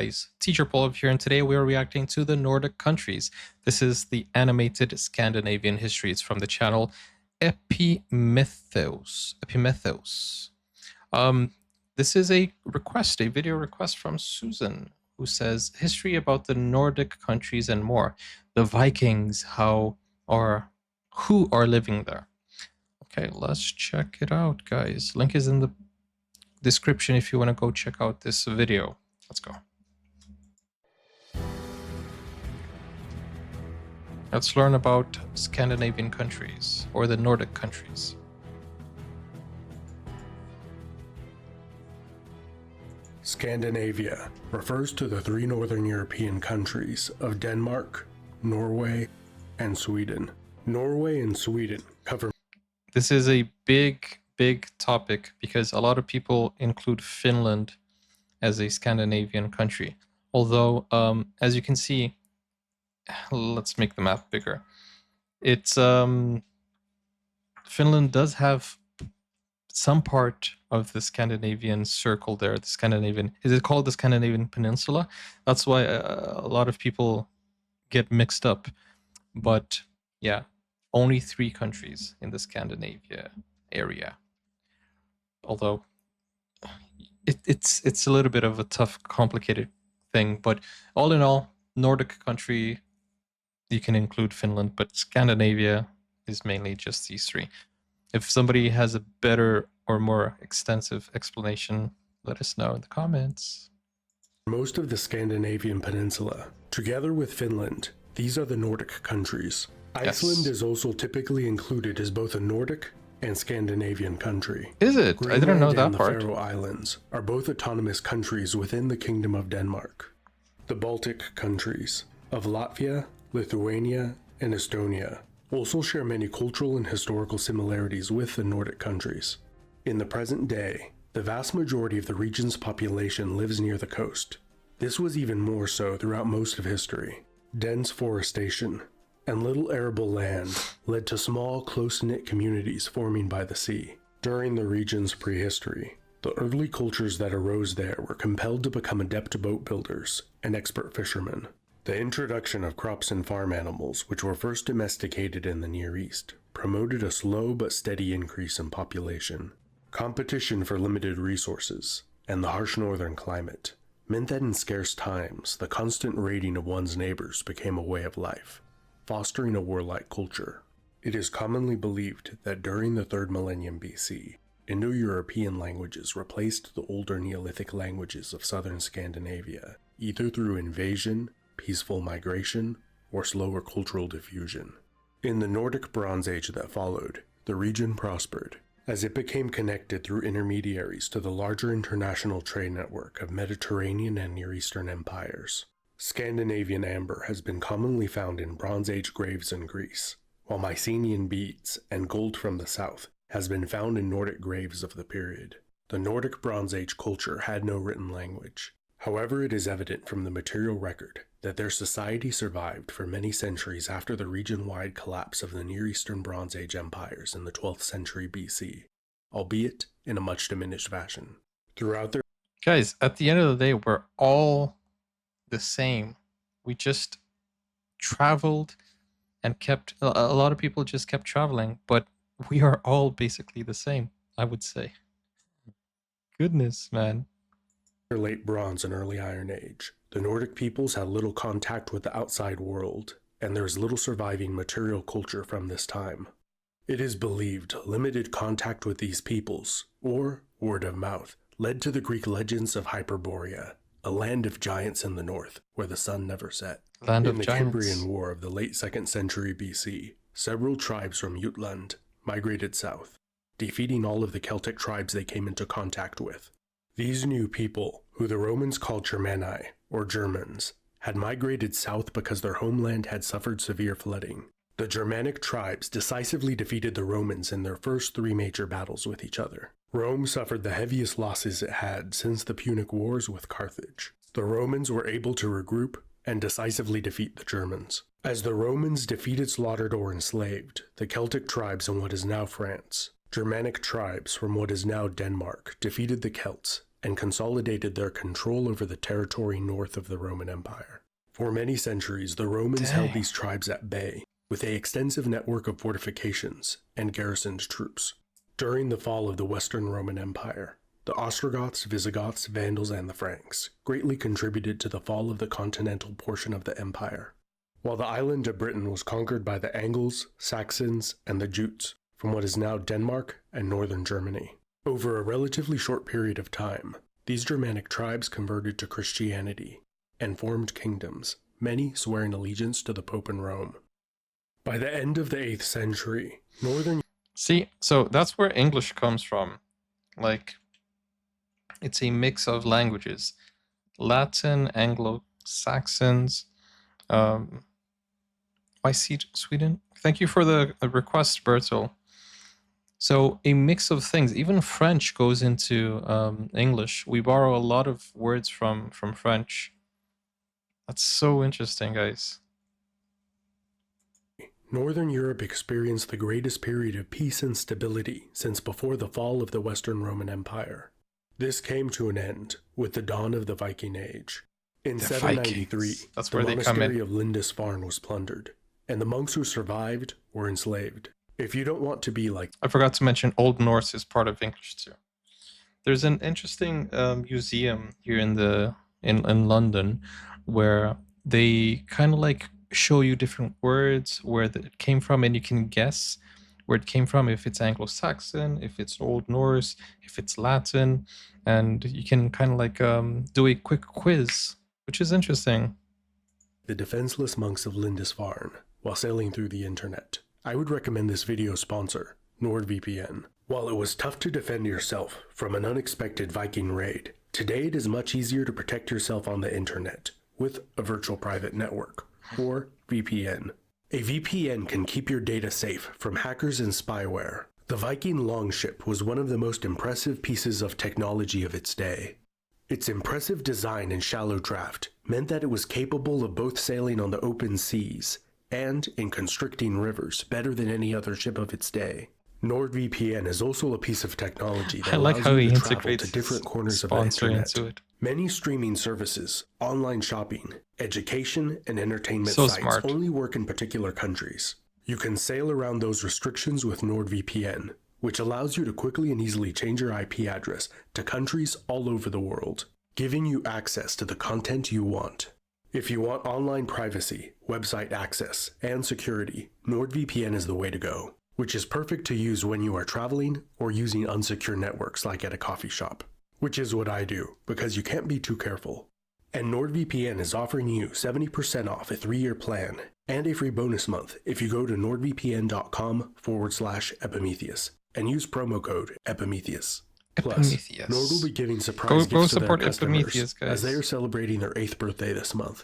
guys, Teacher Paul here, and today we are reacting to the Nordic countries. This is the animated Scandinavian history. It's from the channel Epimythos. This is a video request from Susan, who says, history about the Nordic countries and more. The Vikings, who are living there. Okay, let's check it out, guys. Link is in the description if you want to go check out this video. Let's go. Let's learn about Scandinavian countries, or the Nordic countries. Scandinavia refers to the three northern European countries of Denmark, Norway, and Sweden. Norway and Sweden cover... This is a big topic because a lot of people include Finland as a Scandinavian country. Although, as you can see, let's make the map bigger. It's Finland does have some part of the Scandinavian circle there. The Scandinavian, is it called the Scandinavian Peninsula? That's why a lot of people get mixed up. But yeah, only 3 countries in the Scandinavia area. Although it's a little bit of a tough, complicated thing, but all in all, Nordic country, you can include Finland, but Scandinavia is mainly just these 3. If somebody has a better or more extensive explanation, let us know in the comments. Most of the Scandinavian peninsula, together with Finland, these are the Nordic countries. Yes. Iceland is also typically included as both a Nordic and Scandinavian country. Is it? Greenland I didn't know that and part. The Faroe Islands are both autonomous countries within the Kingdom of Denmark. The Baltic countries of Latvia, Lithuania, and Estonia also share many cultural and historical similarities with the Nordic countries. In the present day, the vast majority of the region's population lives near the coast. This was even more so throughout most of history. Dense forestation and little arable land led to small, close-knit communities forming by the sea. During the region's prehistory, the early cultures that arose there were compelled to become adept boat builders and expert fishermen. The introduction of crops and farm animals, which were first domesticated in the Near East, promoted a slow but steady increase in population. Competition for limited resources and the harsh northern climate meant that in scarce times, the constant raiding of one's neighbors became a way of life, fostering a warlike culture. It is commonly believed that during the 3rd millennium BC, Indo-European languages replaced the older Neolithic languages of southern Scandinavia, either through invasion, peaceful migration, or slower cultural diffusion. In the Nordic Bronze Age that followed, the region prospered, as it became connected through intermediaries to the larger international trade network of Mediterranean and Near Eastern empires. Scandinavian amber has been commonly found in Bronze Age graves in Greece, while Mycenaean beads and gold from the south has been found in Nordic graves of the period. The Nordic Bronze Age culture had no written language. However, it is evident from the material record that their society survived for many centuries after the region-wide collapse of the Near Eastern Bronze Age empires in the 12th century BC, albeit in a much diminished fashion. Throughout their... Guys, at the end of the day, we're all the same. We just traveled and kept... A lot of people just kept traveling, but we are all basically the same, I would say. Goodness, man. Late Bronze and Early Iron Age, the Nordic peoples had little contact with the outside world, and there is little surviving material culture from this time. It is believed limited contact with these peoples, or word of mouth, led to the Greek legends of Hyperborea, a land of giants in the north, where the sun never set. Land of in the giants. Cimbrian War of the late 2nd century BC, several tribes from Jutland migrated south, defeating all of the Celtic tribes they came into contact with. These new people, who the Romans called Germani, or Germans, had migrated south because their homeland had suffered severe flooding. The Germanic tribes decisively defeated the Romans in their first 3 major battles with each other. Rome suffered the heaviest losses it had since the Punic Wars with Carthage. The Romans were able to regroup and decisively defeat the Germans. As the Romans defeated, slaughtered, or enslaved the Celtic tribes in what is now France, Germanic tribes from what is now Denmark defeated the Celts and consolidated their control over the territory north of the Roman Empire. For many centuries, the Romans held these tribes at bay, with an extensive network of fortifications and garrisoned troops. During the fall of the Western Roman Empire, the Ostrogoths, Visigoths, Vandals, and the Franks greatly contributed to the fall of the continental portion of the empire, while the island of Britain was conquered by the Angles, Saxons, and the Jutes from what is now Denmark and northern Germany. Over a relatively short period of time, these Germanic tribes converted to Christianity and formed kingdoms, many swearing allegiance to the Pope in Rome. By the end of the 8th century, northern... See, so that's where English comes from. Like, it's a mix of languages. Latin, Anglo-Saxons. Why Sweden? Thank you for the request, Bertel. So a mix of things. Even French goes into English. We borrow a lot of words from French. That's so interesting, guys. Northern Europe experienced the greatest period of peace and stability since before the fall of the Western Roman Empire. This came to an end with the dawn of the Viking Age. In 793, that's the where they come monastery in. of Lindisfarne was plundered, and the monks who survived were enslaved. If you don't want to be like... I forgot to mention Old Norse is part of English too. There's an interesting museum here in London where they kind of like show you different words where it came from, and you can guess where it came from, if it's Anglo-Saxon, if it's Old Norse, if it's Latin, and you can kind of like do a quick quiz, which is interesting. The defenseless monks of Lindisfarne while sailing through the internet. I would recommend this video sponsor, NordVPN. While it was tough to defend yourself from an unexpected Viking raid, today it is much easier to protect yourself on the internet with a virtual private network, or VPN. A VPN can keep your data safe from hackers and spyware. The Viking longship was one of the most impressive pieces of technology of its day. Its impressive design and shallow draft meant that it was capable of both sailing on the open seas and in constricting rivers better than any other ship of its day. NordVPN is also a piece of technology that allows you to travel to different corners of the internet. Many streaming services, online shopping, education, and entertainment sites only work in particular countries. You can sail around those restrictions with NordVPN, which allows you to quickly and easily change your IP address to countries all over the world, giving you access to the content you want. If you want online privacy, website access, and security, NordVPN is the way to go, which is perfect to use when you are traveling or using unsecure networks like at a coffee shop, which is what I do because you can't be too careful. And NordVPN is offering you 70% off a 3-year plan and a free bonus month if you go to nordvpn.com/Epimetheus and use promo code Epimetheus. Plus, Nord will be giving surprise gifts to their customers as they are celebrating their 8th birthday this month.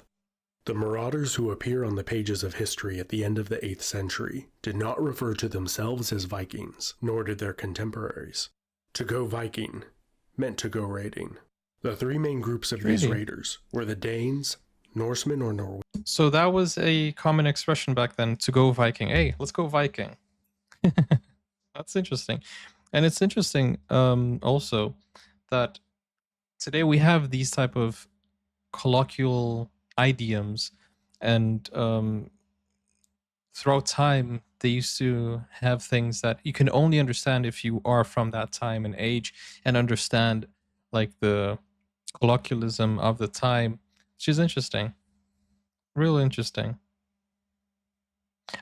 The marauders who appear on the pages of history at the end of the 8th century did not refer to themselves as Vikings, nor did their contemporaries. To go Viking meant to go raiding. The 3 main groups of these raiders were the Danes, Norsemen or Norwegians. So that was a common expression back then, to go Viking. Hey, let's go Viking. That's interesting. And it's interesting also that today we have these type of colloquial idioms, and throughout time they used to have things that you can only understand if you are from that time and age and understand like the colloquialism of the time, which is interesting, real interesting.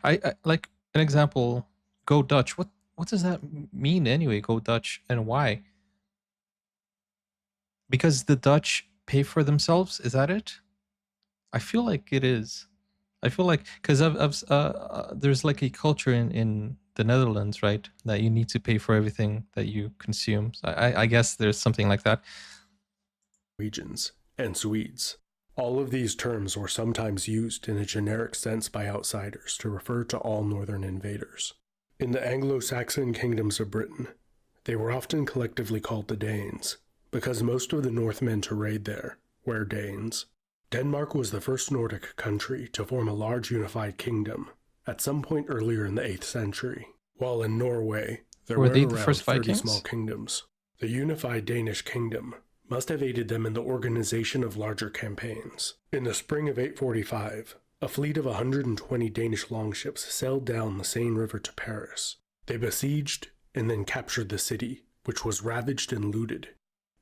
I like an example, go Dutch. What does that mean anyway, go Dutch, and why? Because the Dutch pay for themselves, is that it? I feel like it is. I feel like, because there's like a culture in the Netherlands, right, that you need to pay for everything that you consume. So I guess there's something like that. Norwegians and Swedes. All of these terms were sometimes used in a generic sense by outsiders to refer to all northern invaders. In the Anglo-Saxon kingdoms of Britain, they were often collectively called the Danes, because most of the Northmen to raid there were Danes. Denmark was the first Nordic country to form a large unified kingdom at some point earlier in the 8th century, while in Norway there were around 30 small kingdoms. The unified Danish kingdom must have aided them in the organization of larger campaigns. In the spring of 845, a fleet of 120 Danish longships sailed down the Seine River to Paris. They besieged and then captured the city, which was ravaged and looted.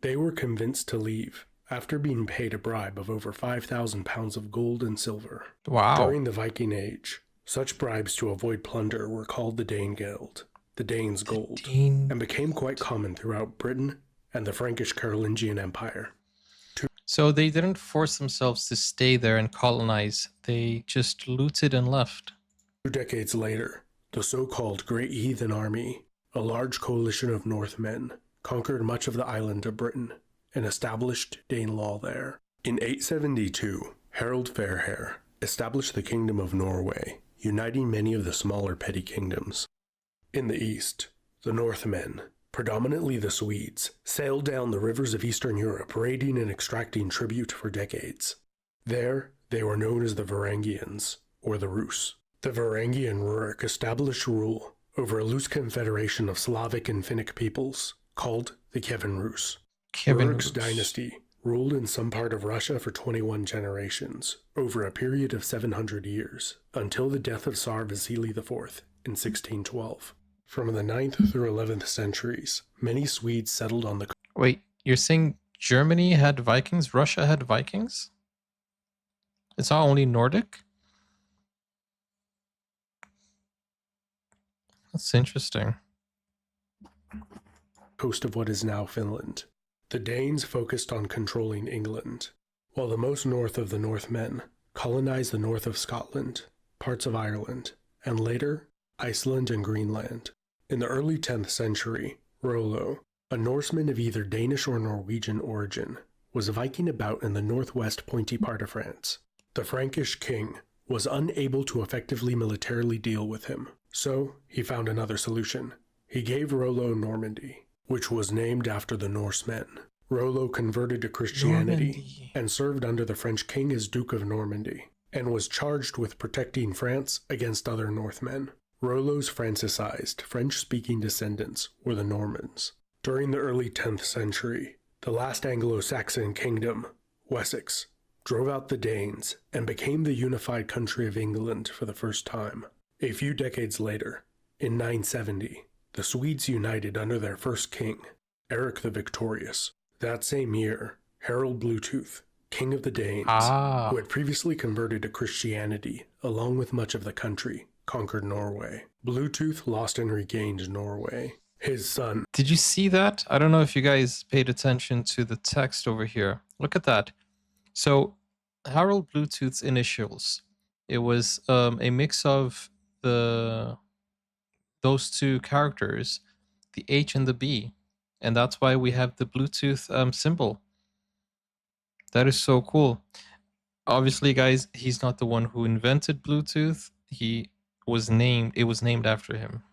They were convinced to leave after being paid a bribe of over 5,000 pounds of gold and silver. Wow. During the Viking Age, such bribes to avoid plunder were called the Danegeld, the Danes' gold, and became quite common throughout Britain and the Frankish Carolingian Empire. So they didn't force themselves to stay there and colonize. They just looted and left. 2 decades later, the so-called Great Heathen Army, a large coalition of Northmen, conquered much of the island of Britain and established Danelaw there. In 872, Harold Fairhair established the Kingdom of Norway, uniting many of the smaller petty kingdoms. In the east, the Northmen, predominantly the Swedes, sailed down the rivers of Eastern Europe, raiding and extracting tribute for decades. There, they were known as the Varangians, or the Rus. The Varangian Rurik established rule over a loose confederation of Slavic and Finnic peoples, called the Kievan Rus. Rurik's dynasty ruled in some part of Russia for 21 generations, over a period of 700 years, until the death of Tsar Vasily IV in 1612. From the 9th through 11th centuries, many Swedes settled on the... Wait, you're saying Germany had Vikings, Russia had Vikings? It's not only Nordic? That's interesting. Coast of what is now Finland. The Danes focused on controlling England, while the most north of the Northmen colonized the north of Scotland, parts of Ireland, and later, Iceland and Greenland. In the early 10th century, Rollo, a Norseman of either Danish or Norwegian origin, was Viking about in the northwest pointy part of France. The Frankish king was unable to effectively militarily deal with him, so he found another solution. He gave Rollo Normandy, which was named after the Norsemen. Rollo converted to Christianity and served under the French king as Duke of Normandy, and was charged with protecting France against other Northmen. Rollo's Franciscized, French-speaking descendants were the Normans. During the early 10th century, the last Anglo-Saxon kingdom, Wessex, drove out the Danes and became the unified country of England for the first time. A few decades later, in 970, the Swedes united under their first king, Eric the Victorious. That same year, Harold Bluetooth, king of the Danes, who had previously converted to Christianity along with much of the country, conquered Norway. Bluetooth lost and regained Norway. His son... Did you see that? I don't know if you guys paid attention to the text over here. Look at that. So, Harold Bluetooth's initials. It was a mix of those two characters, the H and the B. And that's why we have the Bluetooth symbol. That is so cool. Obviously, guys, he's not the one who invented Bluetooth. It was named after him.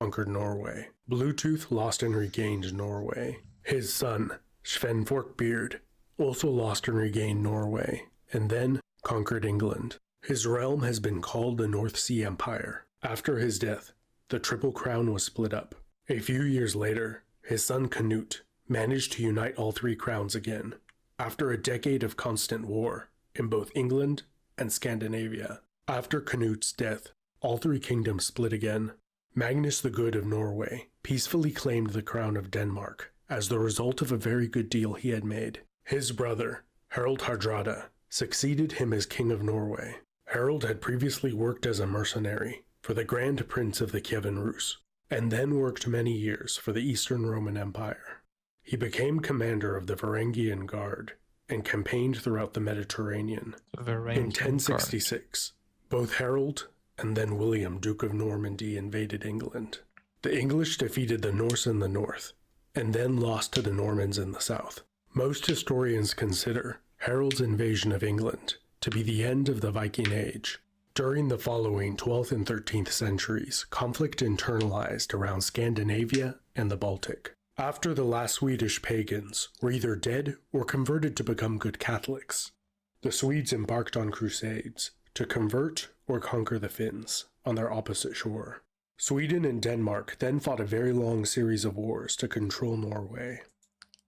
Conquered Norway. Bluetooth lost and regained Norway. His son, Sven Forkbeard, also lost and regained Norway, and then conquered England. His realm has been called the North Sea Empire. After his death, the Triple Crown was split up. A few years later, his son Canute managed to unite all three crowns again, after a decade of constant war in both England and Scandinavia. After Canute's death, all three kingdoms split again. Magnus the Good of Norway peacefully claimed the crown of Denmark as the result of a very good deal he had made. His brother, Harald Hardrada, succeeded him as King of Norway. Harald had previously worked as a mercenary for the Grand Prince of the Kievan Rus, and then worked many years for the Eastern Roman Empire. He became commander of the Varangian Guard and campaigned throughout the Mediterranean. In 1066, both Harold and then William, Duke of Normandy, invaded England. The English defeated the Norse in the north, and then lost to the Normans in the south. Most historians consider Harold's invasion of England to be the end of the Viking Age. During the following 12th and 13th centuries, conflict internalized around Scandinavia and the Baltic. After the last Swedish pagans were either dead or converted to become good Catholics, the Swedes embarked on crusades to convert or conquer the Finns on their opposite shore. Sweden and Denmark then fought a very long series of wars to control Norway.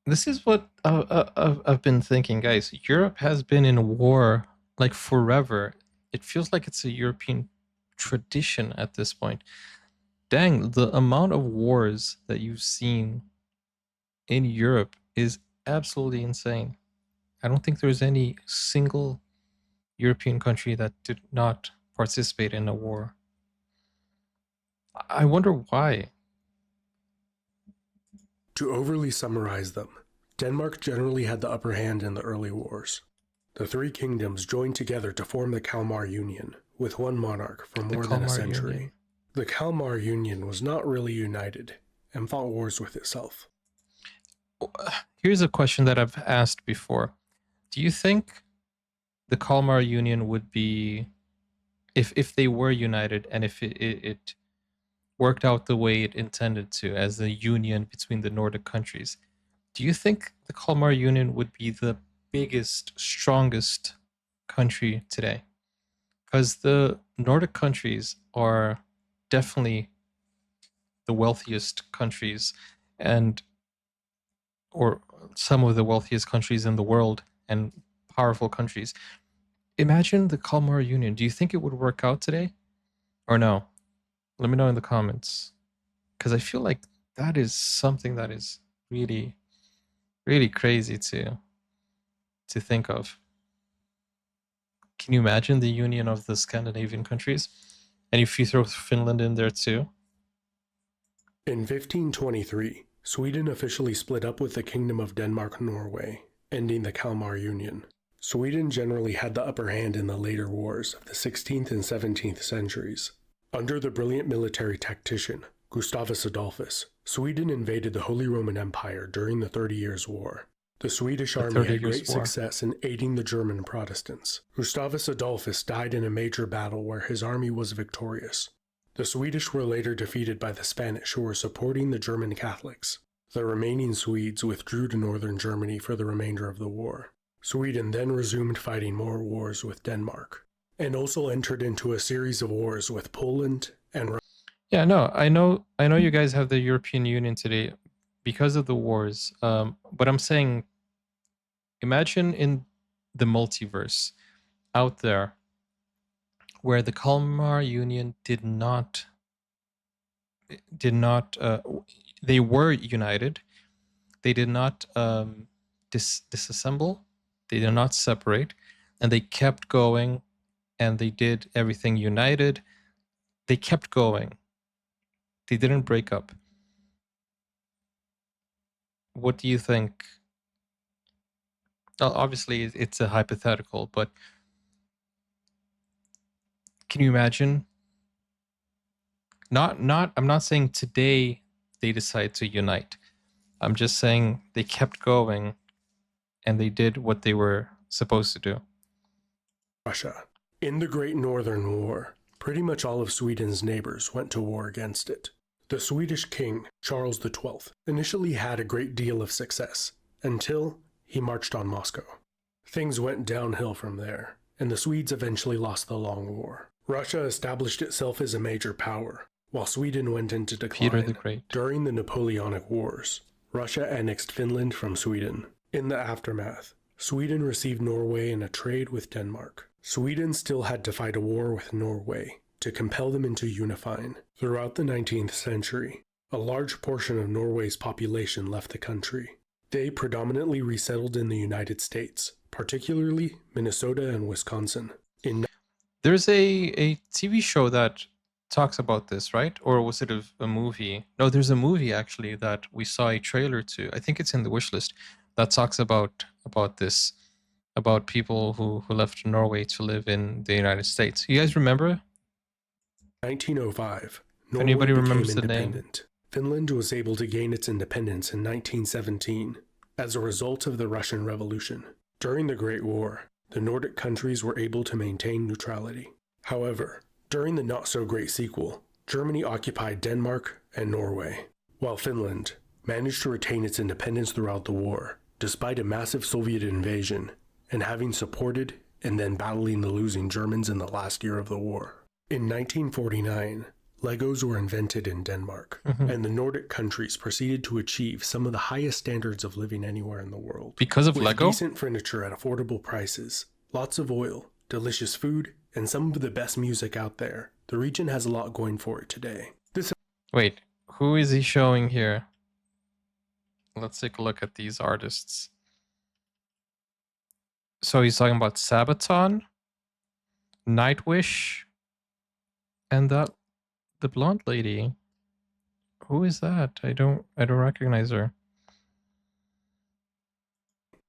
This is what I've been thinking, guys. Europe has been in war like forever. It feels like it's a European tradition at this point. Dang, the amount of wars that you've seen in Europe is absolutely insane. I don't think there's any single European country that did not participate in a war. I wonder why. To overly summarize them, Denmark generally had the upper hand in the early wars. The three kingdoms joined together to form the Kalmar Union, with one monarch for The more than a Kalmar century. Union. The Kalmar Union was not really united and fought wars with itself. Here's a question that I've asked before. Do you think the Kalmar Union would be, if they were united and if it worked out the way it intended to as a union between the Nordic countries, do you think the Kalmar Union would be the biggest, strongest country today? Because the Nordic countries are definitely the wealthiest countries, and or some of the wealthiest countries in the world, and powerful countries. Imagine the Kalmar Union. Do you think it would work out today or no? Let me know in the comments, because I feel like that is something that is really, really crazy to think of. Can you imagine the union of the Scandinavian countries? And if you throw Finland in there too? In 1523, Sweden officially split up with the Kingdom of Denmark-Norway, ending the Kalmar Union. Sweden generally had the upper hand in the later wars of the 16th and 17th centuries. Under the brilliant military tactician, Gustavus Adolphus, Sweden invaded the Holy Roman Empire during the 30 Years' War. The Swedish army had great success in aiding the German Protestants. Gustavus Adolphus died in a major battle where his army was victorious. The Swedish were later defeated by the Spanish, who were supporting the German Catholics. The remaining Swedes withdrew to northern Germany for the remainder of the war. Sweden then resumed fighting more wars with Denmark, and also entered into a series of wars with Poland and Russia. Yeah, no, I know you guys have the European Union today because of the wars. But I'm saying, imagine in the multiverse out there where the Kalmar Union did not they were united. They did not disassemble. They did not separate, and they kept going, and they did everything united. They kept going. They didn't break up. What do you think? Obviously, it's a hypothetical, but can you imagine? I'm not saying today they decide to unite. I'm just saying they kept going and they did what they were supposed to do. Russia. In the Great Northern War, pretty much all of Sweden's neighbors went to war against it. The Swedish king, Charles XII, initially had a great deal of success, until he marched on Moscow. Things went downhill from there, and the Swedes eventually lost the Long War. Russia established itself as a major power, while Sweden went into decline. Peter the Great. During the Napoleonic Wars, Russia annexed Finland from Sweden. In the aftermath, Sweden received Norway in a trade with Denmark. Sweden still had to fight a war with Norway to compel them into unifying. Throughout the 19th century, a large portion of Norway's population left the country. They predominantly resettled in the United States, particularly Minnesota and Wisconsin. There's a TV show that talks about this, right? Or was it a movie? No, there's a movie actually that we saw a trailer to. I think it's in the wish list that talks about this, about people who left Norway to live in the United States. You guys remember? 1905. Norway Anybody became remembers the independent. Finland was able to gain its independence in 1917 as a result of the Russian Revolution. During the Great War, the Nordic countries were able to maintain neutrality. However, during the not-so-great sequel, Germany occupied Denmark and Norway, while Finland managed to retain its independence throughout the war, despite a massive Soviet invasion and having supported and then battling the losing Germans in the last year of the war. In 1949, Legos were invented in Denmark, and the Nordic countries proceeded to achieve some of the highest standards of living anywhere in the world. Because of With Lego? decent furniture at affordable prices, lots of oil, delicious food, and some of the best music out there, the region has a lot going for it today. Wait, who is he showing here? Let's take a look at these artists. So he's talking about Sabaton, Nightwish, and the blonde lady. Who is that? I don't recognize her.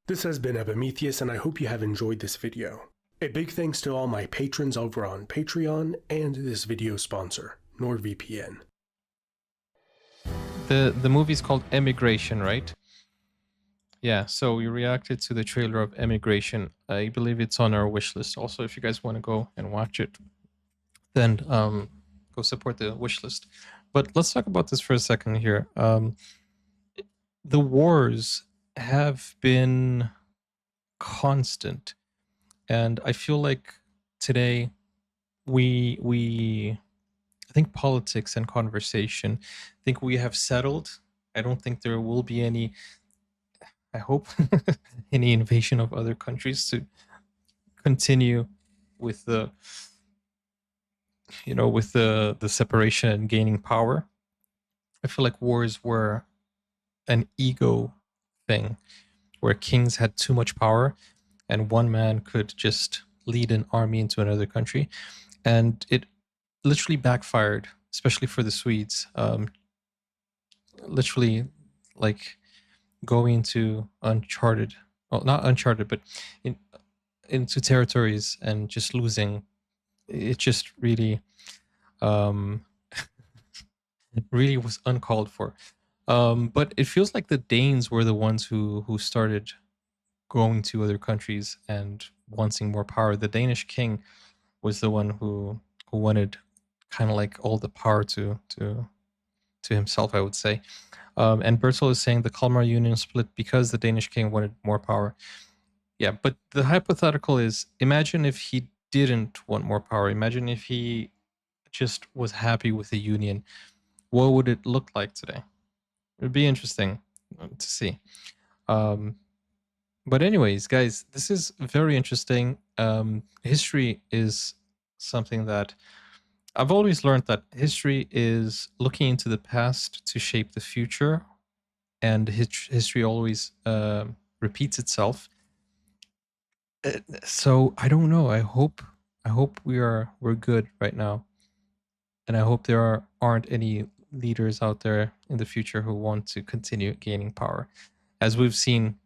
This has been Epimetheus, and I hope you have enjoyed this video. A big thanks to all my patrons over on Patreon and this video sponsor, NordVPN. The movie's called Emigration, right? Yeah, so we reacted to the trailer of Emigration. I believe it's on our wish list. Also, if you guys want to go and watch it, then go support the wish list. But let's talk about this for a second here. The wars have been constant, and I feel like today I think politics and conversation, I think we have settled. I don't think there will be any, I hope, any invasion of other countries to continue with the, with the separation and gaining power. I feel like wars were an ego thing where kings had too much power and one man could just lead an army into another country. And it literally backfired, especially for the Swedes. Literally, like going into uncharted, well, not uncharted, but into territories and just losing. It just really, really was uncalled for. But it feels like the Danes were the ones who started going to other countries and wanting more power. The Danish king was the one who wanted kind of like all the power to himself, I would say. And Bertel is saying the Kalmar Union split because the Danish king wanted more power. Yeah, but the hypothetical is, imagine if he didn't want more power. Imagine if he just was happy with the union. What would it look like today? It would be interesting to see. But anyways, guys, this is very interesting. History is something that I've always learned, that history is looking into the past to shape the future, and history always repeats itself. So I don't know. I hope we're good right now, and I hope there aren't any leaders out there in the future who want to continue gaining power. As we've seen,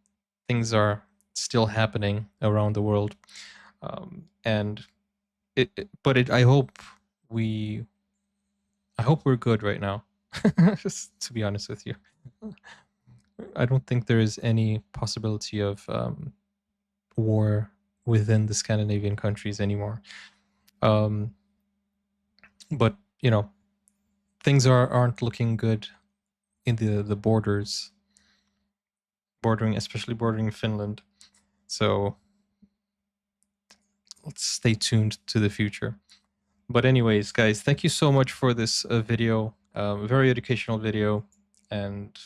things are still happening around the world, and I hope we're good right now. Just to be honest with you, I don't think there is any possibility of war within the Scandinavian countries anymore. But things aren't looking good in the borders, especially bordering Finland. So let's stay tuned to the future. But anyways, guys, thank you so much for this video. Very educational video, and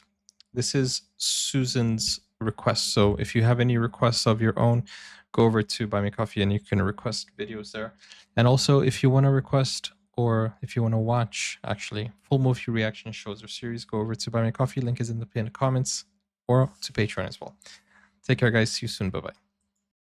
this is Susan's request. So if you have any requests of your own, go over to Buy Me Coffee and you can request videos there. And also, if you want to request, or if you want to watch actually full movie reaction shows or series, go over to Buy Me Coffee. Link is in the pinned comments, or to Patreon as well. Take care, guys. See you soon. Bye bye.